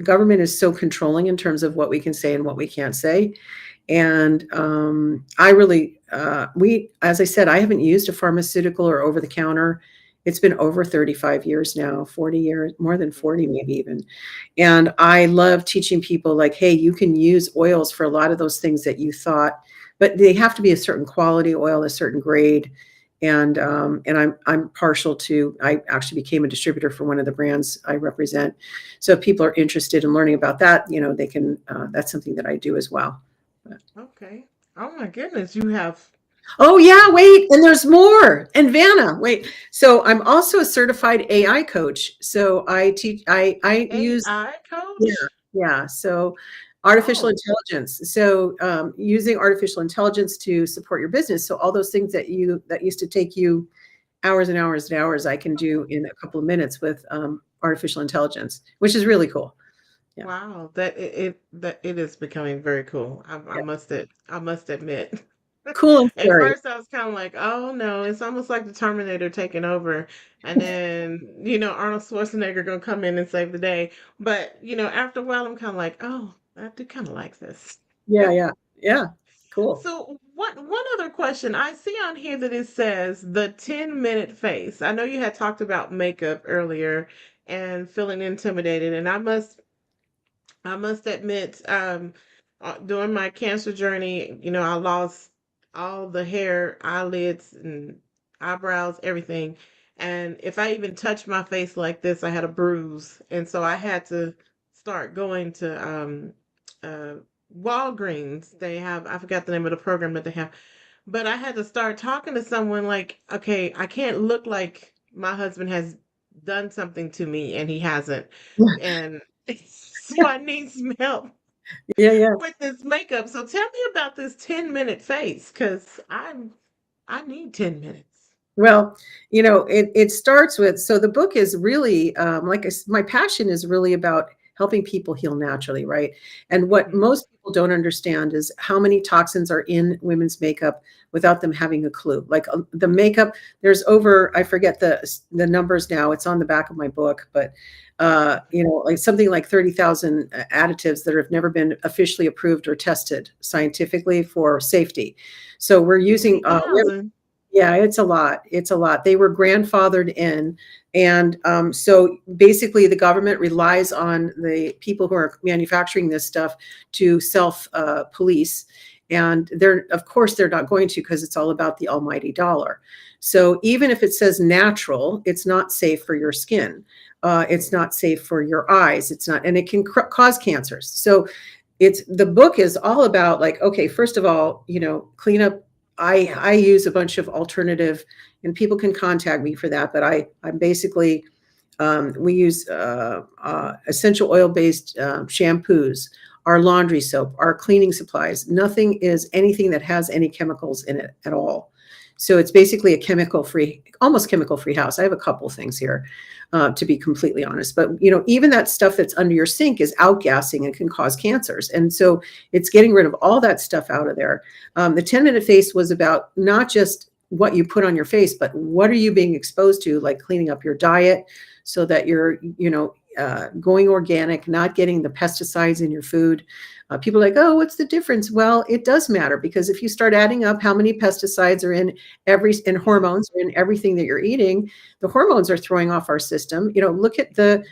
government is so controlling in terms of what we can say and what we can't say. And I really, as I said, I haven't used a pharmaceutical or over the counter. It's been over 35 years now, 40 years, more than 40, maybe even. And I love teaching people like, hey, you can use oils for a lot of those things that you thought, but they have to be a certain quality oil, a certain grade. And I'm partial to. I actually became a distributor for one of the brands I represent. So if people are interested in learning about that, they can. That's something that I do as well. Okay. Oh my goodness, you have Oh yeah, wait, and there's more. And Vanna, wait. So I'm also a certified AI coach. So I use AI yeah, coach? yeah. So artificial Oh, intelligence. So using artificial intelligence to support your business. So all those things that used to take you hours and hours and hours, I can do in a couple of minutes with artificial intelligence, which is really cool. Yeah. wow. That it is becoming very cool. Yeah. I must admit. Cool and At scary. first I was kind of like, oh no, it's almost like the Terminator taking over. And then, Arnold Schwarzenegger gonna come in and save the day. But, after a while I'm kind of like, oh, I do kind of like this. Yeah, yeah, yeah. Cool. So what one other question I see on here that it says the 10-minute face. I know you had talked about makeup earlier and feeling intimidated, and I must admit, during my cancer journey, I lost all the hair, eyelids, and eyebrows, everything. And if I even touched my face like this, I had a bruise. And so I had to start going to uh, Walgreens. I forgot the name of the program that they have, but I had to start talking to someone like, okay, I can't look like my husband has done something to me and he hasn't. And so I need some help Yeah, yeah. with this makeup. So tell me about this 10-minute face because I need 10 minutes. Well, it starts with, so the book is really, my passion is really about helping people heal naturally, right? And what Hmm. most people don't understand is how many toxins are in women's makeup without them having a clue. Like the makeup, there's over, I forget the numbers now. It's on the back of my book, but like something like 30,000 additives that have never been officially approved or tested scientifically for safety. So we're using 30,000. yeah, it's a lot. It's a lot. They were grandfathered in. And so basically, the government relies on the people who are manufacturing this stuff to self police. And of course, they're not going to because it's all about the almighty dollar. So even if it says natural, it's not safe for your skin. It's not safe for your eyes. It's not, and it can cause cancers. So the book is all about like, okay, first of all, clean up. I use a bunch of alternative, and people can contact me for that. But I'm basically we use essential oil based shampoos, our laundry soap, our cleaning supplies. Nothing is anything that has any chemicals in it at all. So it's basically a almost chemical free house. I have a couple things here, to be completely honest. But even that stuff that's under your sink is outgassing and can cause cancers. And so it's getting rid of all that stuff out of there. The 10-minute face was about not just what you put on your face, but what are you being exposed to, like cleaning up your diet so that you're, going organic, not getting the pesticides in your food. People are like, oh, what's the difference? Well, it does matter, because if you start adding up how many pesticides are in and hormones are in everything that you're eating, the hormones are throwing off our system. Look at the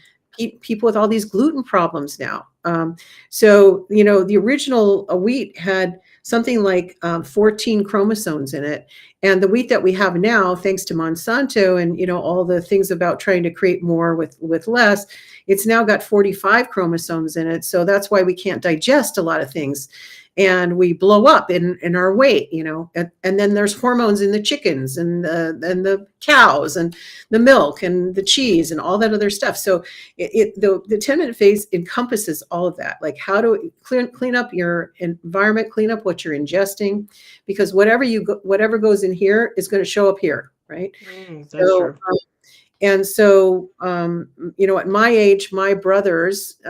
people with all these gluten problems now. So, the original wheat had something like 14 chromosomes in it. And the wheat that we have now, thanks to Monsanto and, all the things about trying to create more with less, it's now got 45 chromosomes in it. So that's why we can't digest a lot of things. And we blow up in our weight, and then there's hormones in the chickens and the cows and the milk and the cheese and all that other stuff. So the 10-minute phase encompasses all of that. Like, how to clean up your environment, clean up what you're ingesting, because whatever goes in here is going to show up here, right? That's true. And so, at my age, my brothers,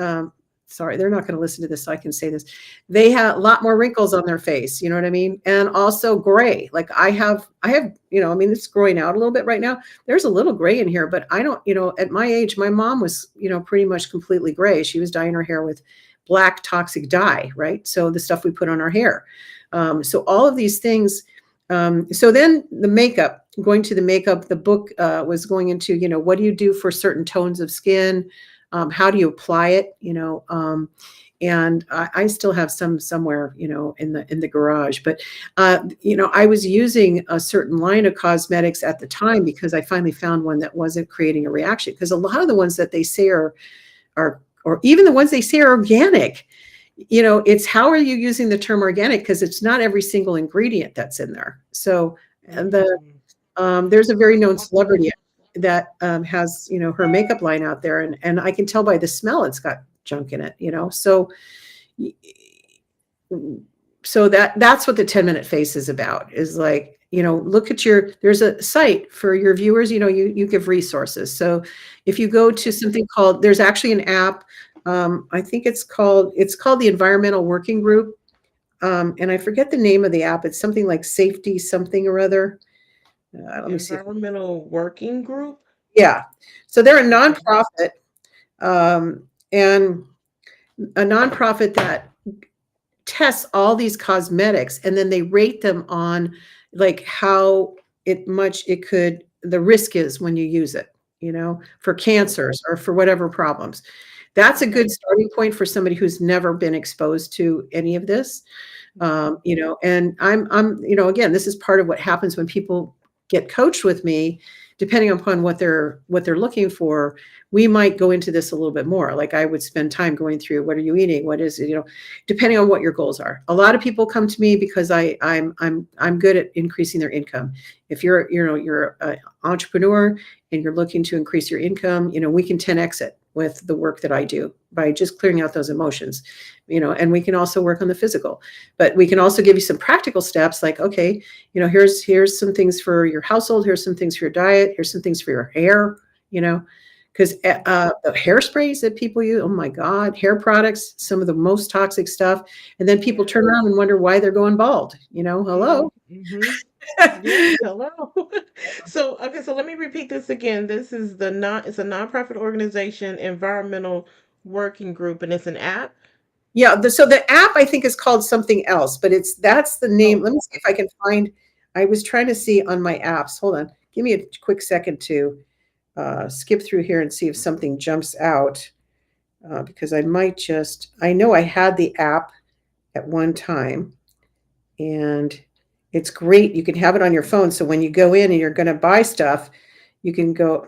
sorry, they're not going to listen to this, so I can say this. They have a lot more wrinkles on their face, you know what I mean? And also gray. Like I have, it's growing out a little bit right now. There's a little gray in here, but I don't, at my age, my mom was, pretty much completely gray. She was dyeing her hair with black toxic dye, right? So the stuff we put on our hair. So all of these things. So then the makeup, going to the makeup, the book was going into, what do you do for certain tones of skin? How do you apply it? And I still have some somewhere, in the garage. But I was using a certain line of cosmetics at the time because I finally found one that wasn't creating a reaction. Because a lot of the ones that they say are, or even the ones they say are organic, it's how are you using the term organic? Because it's not every single ingredient that's in there. So, and there's a very known celebrity that has, her makeup line out there, and I can tell by the smell it's got junk in it, so that's what the 10-minute face is about, is like, look at there's a site for your viewers, you give resources. So if you go to something called, there's actually an app, I think it's called the Environmental Working Group. And I forget the name of the app. It's something like Safety something or other. Let me see. Environmental Working Group. Yeah. So they're a Okay. nonprofit, and a nonprofit that tests all these cosmetics, and then they rate them on like how the risk is when you use it, for cancers or for whatever problems. That's a good starting point for somebody who's never been exposed to any of this. And I'm, again, this is part of what happens when people get coached with me. Depending upon what they're looking for, we might go into this a little bit more. Like I would spend time going through, what are you eating? What is it? Depending on what your goals are. A lot of people come to me because I'm good at increasing their income. If you're an entrepreneur and you're looking to increase your income, we can 10x it with the work that I do by just clearing out those emotions, and we can also work on the physical, but we can also give you some practical steps like, okay, here's some things for your household. Here's some things for your diet. Here's some things for your hair, because the hairsprays that people use, oh my God, hair products, some of the most toxic stuff. And then people turn around and wonder why they're going bald, hello. Mm-hmm. Yeah, hello. So, okay, so let me repeat this again. This is it's a nonprofit organization, Environmental Working Group, and it's an app. Yeah, so the app I think is called something else, but that's the name. Oh, Let me see if I can find. I was trying to see on my apps. Hold on, give me a quick second to skip through here and see if something jumps out, because I know I had the app at one time, and it's great. You can have it on your phone, so when you go in and you're going to buy stuff, you can go,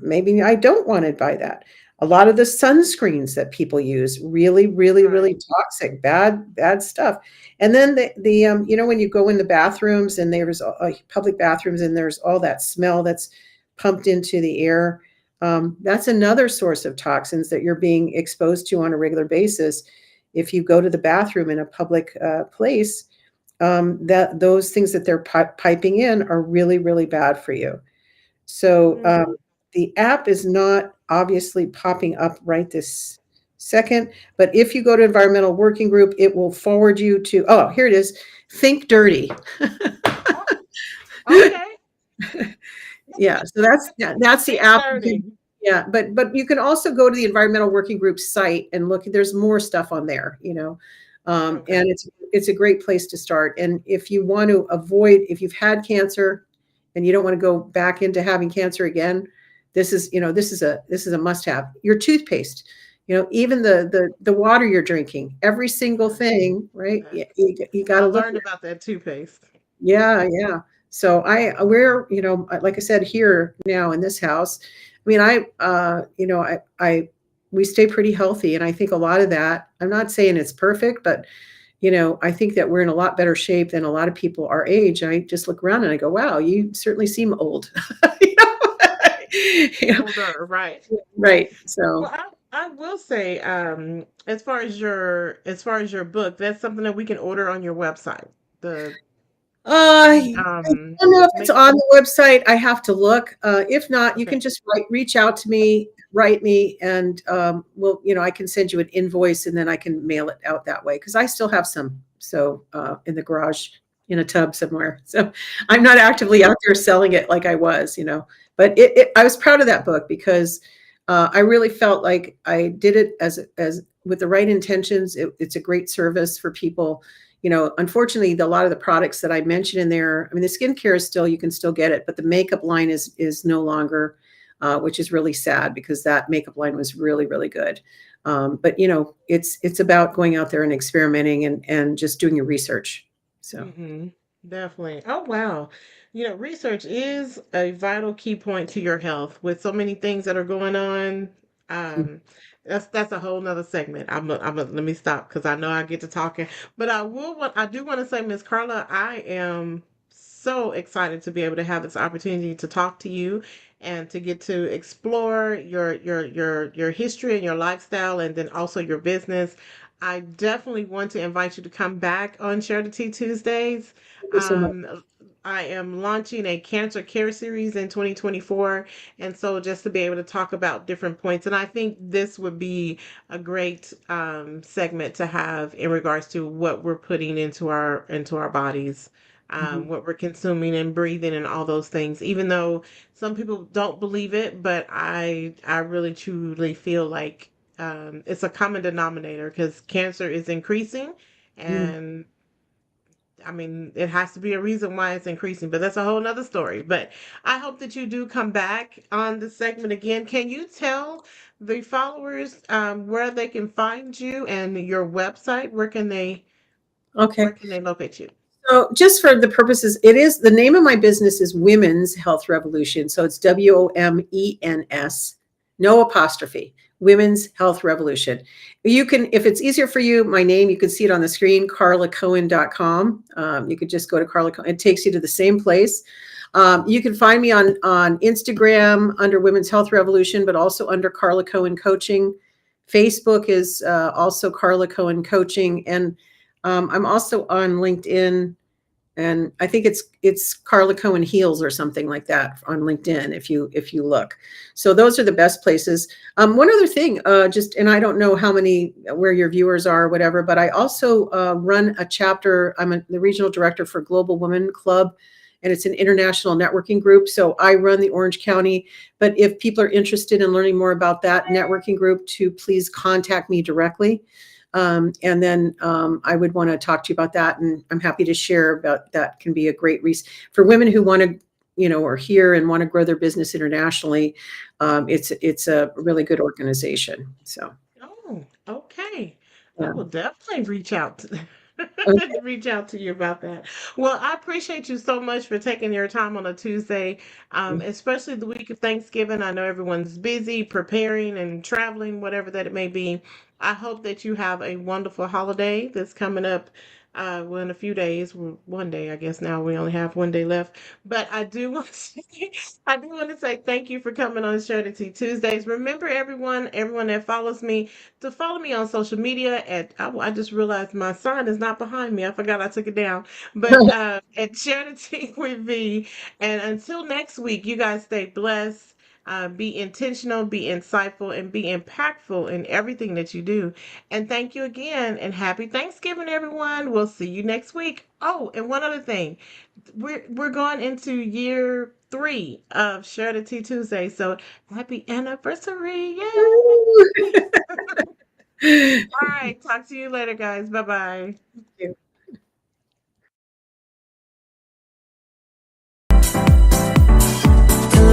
maybe I don't want to buy that. A lot of the sunscreens that people use, really, really, really toxic, bad stuff. And then when you go in the bathrooms and there's public bathrooms and there's all that smell that's pumped into the air, that's another source of toxins that you're being exposed to on a regular basis. If you go to the bathroom in a public place, that those things that they're piping in are really, really bad for you. So the app is not obviously popping up right this second, but if you go to Environmental Working Group, it will forward you to, oh, here it is, Think Dirty. okay. Yeah, so that's the app. Yeah, but you can also go to the Environmental Working Group site and look. There's more stuff on there, Okay. and it's a great place to start. And if you want to avoid, if you've had cancer, and you don't want to go back into having cancer again, this is a must have. Your toothpaste, even the water you're drinking, every single Yes. thing, right? Yes. You got I to look. learned about that toothpaste. Yeah, yeah. So we're, like I said, here now in this house. I mean, we stay pretty healthy, and I think a lot of that. I'm not saying it's perfect, but I think that we're in a lot better shape than a lot of people our age. I just look around and I go, "Wow, you certainly seem old." You know? You know, Older, right. right. Well, So, I will say, as far as your book, that's something that we can order on your website. The I don't know if it's make on the website. I have to look. If not, you okay. can just reach out to me, write me, and I can send you an invoice, and then I can mail it out that way because I still have some. So in the garage, in a tub somewhere. So I'm not actively out there selling it like I was. But I was proud of that book because I really felt like I did it as with the right intentions. It's a great service for people. Unfortunately, a lot of the products that I mentioned in there, I mean, the skincare is still, you can still get it, but the makeup line is no longer, which is really sad because that makeup line was really, really good. But it's about going out there and experimenting and just doing your research. So Mm-hmm. Definitely. Oh, wow. Research is a vital key point to your health with so many things that are going on. Um, that's a whole nother segment. Let me stop because I know I get to talking, but I do want to say, Miss Carla, I am so excited to be able to have this opportunity to talk to you and to get to explore your history and your lifestyle and then also your business. I definitely want to invite you to come back on Share the Tea Tuesdays. thank you so much. Um, I am launching a cancer care series in 2024. And so just to be able to talk about different points. And I think this would be a great segment to have in regards to what we're putting into our bodies. Mhm. What we're consuming and breathing and all those things, even though some people don't believe it, but I really truly feel like it's a common denominator because cancer is increasing, Mm. and I mean, it has to be a reason why it's increasing, but that's a whole nother story. But I hope that you do come back on the segment again. Can you tell the followers where they can find you and your website? Where Okay. can they locate you? So just for the purposes, it is the name of my business is Women's Health Revolution. So it's WOMENS, no apostrophe. Women's Health Revolution. You can, if it's easier for you, my name, you can see it on the screen, carlacohen.com. You could just go to Carla Cohen. It takes you to the same place. You can find me on Instagram under Women's Health Revolution, but also under Carla Cohen Coaching. Facebook is also Carla Cohen Coaching. And I'm also on LinkedIn, and I think it's Carla Cohen Heals or something like that on LinkedIn if you look. So those are the best places. One other thing, just and I don't know how many where your viewers are or whatever, but I also run a chapter. The regional director for Global Women Club, and it's an international networking group. So I run the Orange County. But if people are interested in learning more about that networking group, to please contact me directly. And then I would want to talk to you about that. And I'm happy to share about that. Can be a great resource for women who want to, are here and want to grow their business internationally. It's a really good organization. So Oh, okay. I yeah. will definitely reach out Okay. reach out to you about that. Well, I appreciate you so much for taking your time on a Tuesday, especially the week of Thanksgiving. I know everyone's busy preparing and traveling, whatever that it may be. I hope that you have a wonderful holiday that's coming up. Well, in a few days, well, one day, I guess now we only have one day left. But I do want to say, I do want to say thank you for coming on Strategy Tuesdays. Remember, everyone that follows me, to follow me on social media I just realized my sign is not behind me. I forgot I took it down. But at Charity with V. And until next week, you guys stay blessed. Be intentional, be insightful, and be impactful in everything that you do. And thank you again, and happy Thanksgiving, everyone. We'll see you next week. Oh, and one other thing, we're going into year 3 of Share the Tea Tuesday. So happy anniversary. Yay! Woo! All right. Talk to you later, guys. Bye bye.